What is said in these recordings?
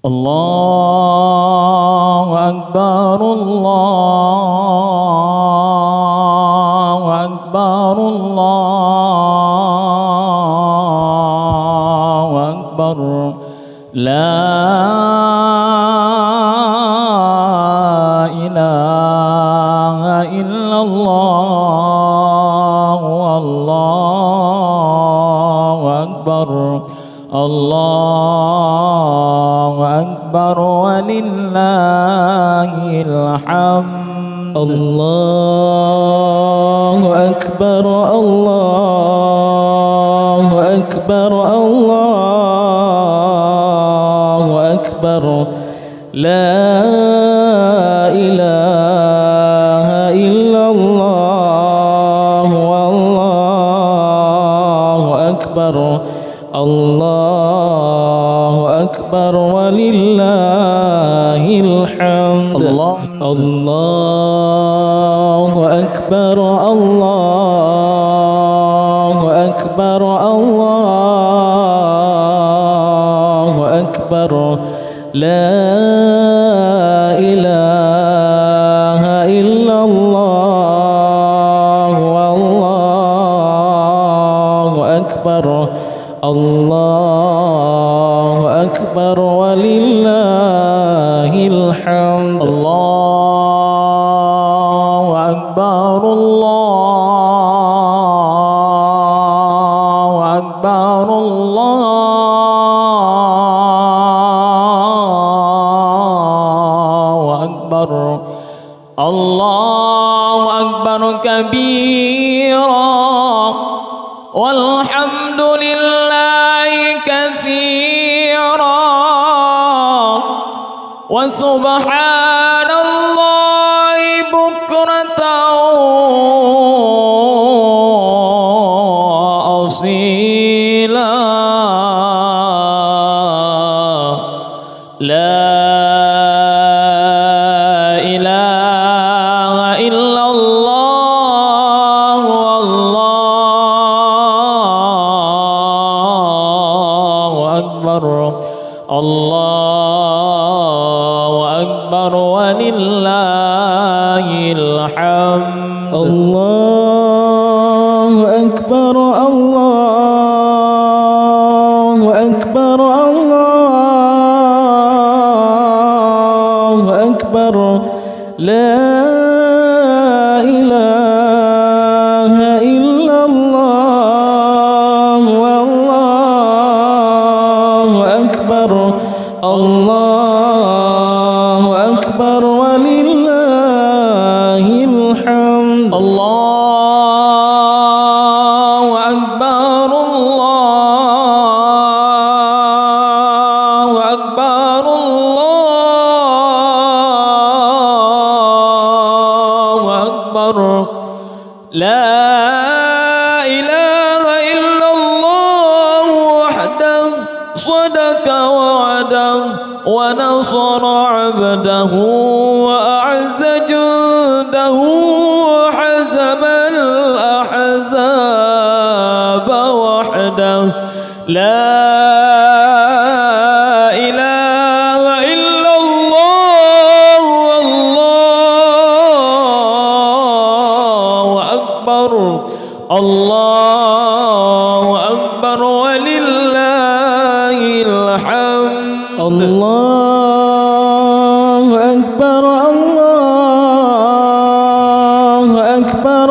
الله أكبر الله أكبر الله أكبر لا إله إلا الله والله أكبر الله أكبر ولله الحمد الله أكبر الله أكبر الله أكبر لا إله إلا الله والله أكبر الله أكبر ولله الحمد الله أكبر الله أكبر الله أكبر لا إله إلا الله والله أكبر الله أكبر ولله الحمد الله أكبر الله أكبر الله أكبر الله أكبر كبيرا والحمد لله كثيرا وسبحان الله بكرة وأصيلا لا إله إلا الله والله أكبر الله أكبر ولله الحمد الله أكبر الله أكبر الله أكبر لا إله إلا الله والله أكبر الله أكبر ولله الحمد الله أكبر الله أكبر الله أكبر لا إله إلا الله وحده صدق وعده ونصر عبده وأعز جنده وحزم الأحزاب وحده لا إله إلا الله والله أكبر الله أكبر ولله الحمد الله أكبر الله أكبر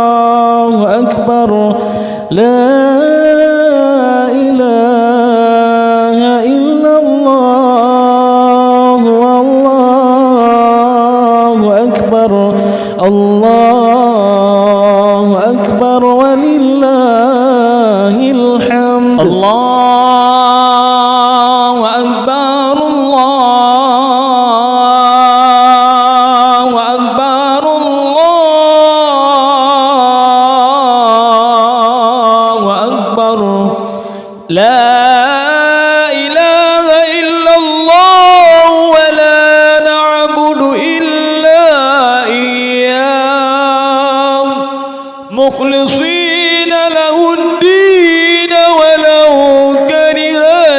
الله أكبر لا إله إلا الله والله أكبر الله أكبر ولله الحمد الله أكبر الله أكبر الله أكبر لا إله إلا الله ولا نعبد إلا إياه مخلصين له الدين ولو كره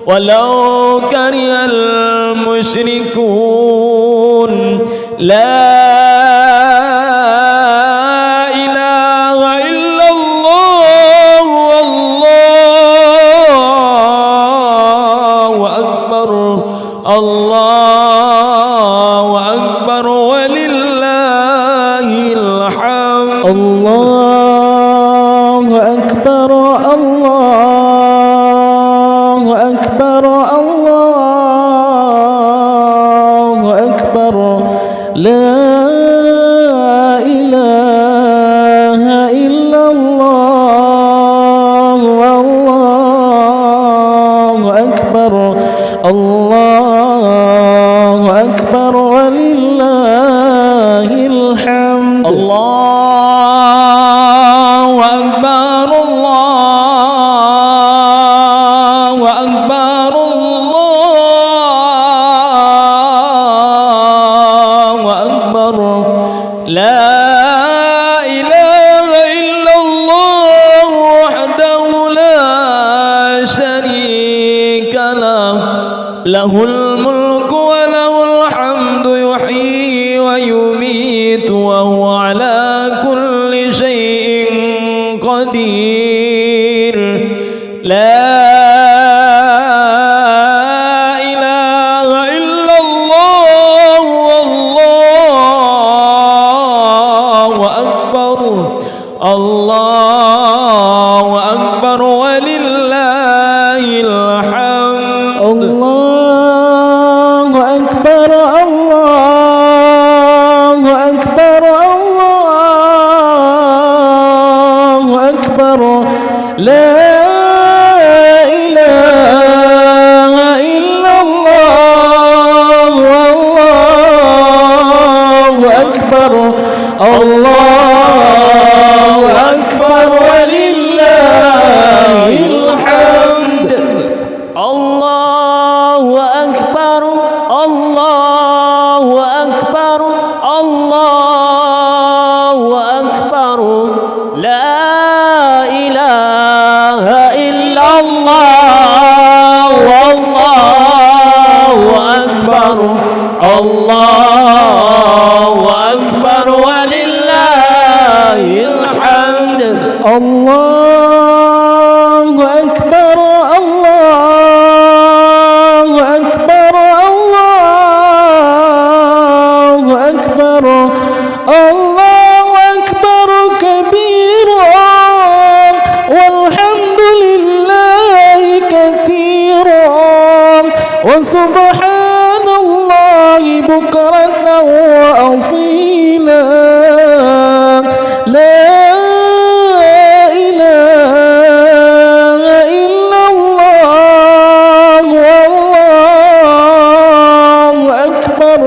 ولو كره المشركون لا إله إلا الله والله أكبر الله أكبر ولله الحمد الله أكبر الله أكبر الله أكبر لا إله إلا الله والله أكبر الله أكبر ولله الحمد الله أكبر الله أكبر الله أكبر لا إله إلا الله وحده لا شريك له له الملك وله الحمد يحيي ويميت وهو على كل شيء قدير لا إله إلا الله والله أكبر الله أكبر ولله الحمد الله أكبر الله أكبر الله أكبر لا إله إلا الله والله أكبر الله أكبر ولله الحمد الله أكبر الله أكبر الله أكبر لا إله إلا الله والله أكبر الله أكبر ولله الحمد الله أكبر الله أكبر الله أكبر الله أكبر كبيرا والحمد لله كثيرا وسبحان الله بكرة وأصيلا لا إله إلا الله والله أكبر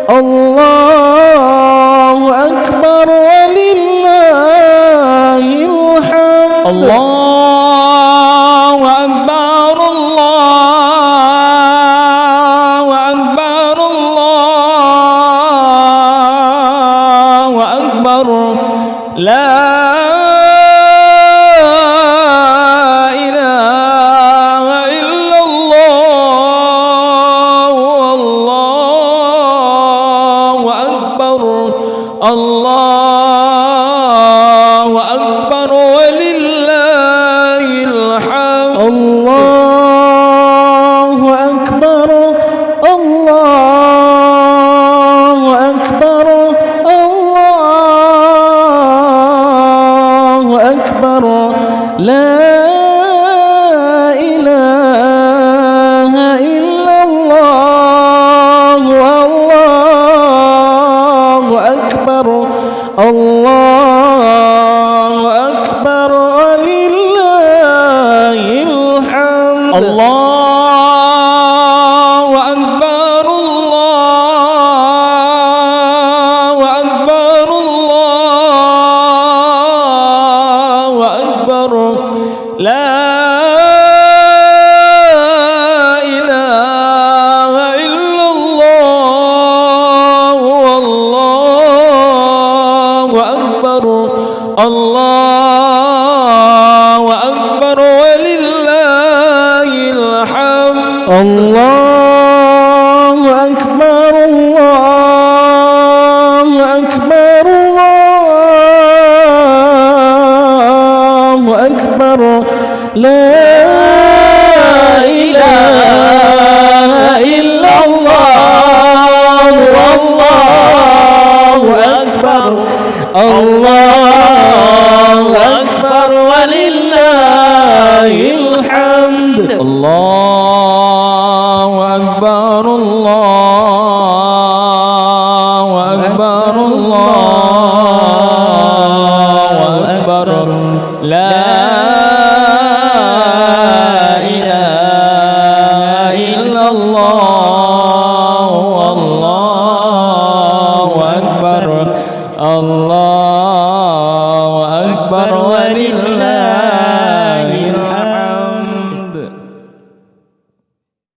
الله أكبر ولله الحمد الله أكبر الله أكبر الله أكبر لا إله إلا الله والله أكبر الله أكبر ولله الحمد الله أكبر الله أكبر الله أكبر لا إله إلا الله والله أكبر الله أكبر ولله الحمد الله أكبر الله أكبر الله أكبر لا إله إلا الله والله أكبر الله أكبر ولله الحمد أكبر لا إله إلا الله والله أكبر الله أكبر ولله الحمد الله أكبر الله أكبر الله أكبر لا إله إلا الله والله أكبر الله أكبر ولله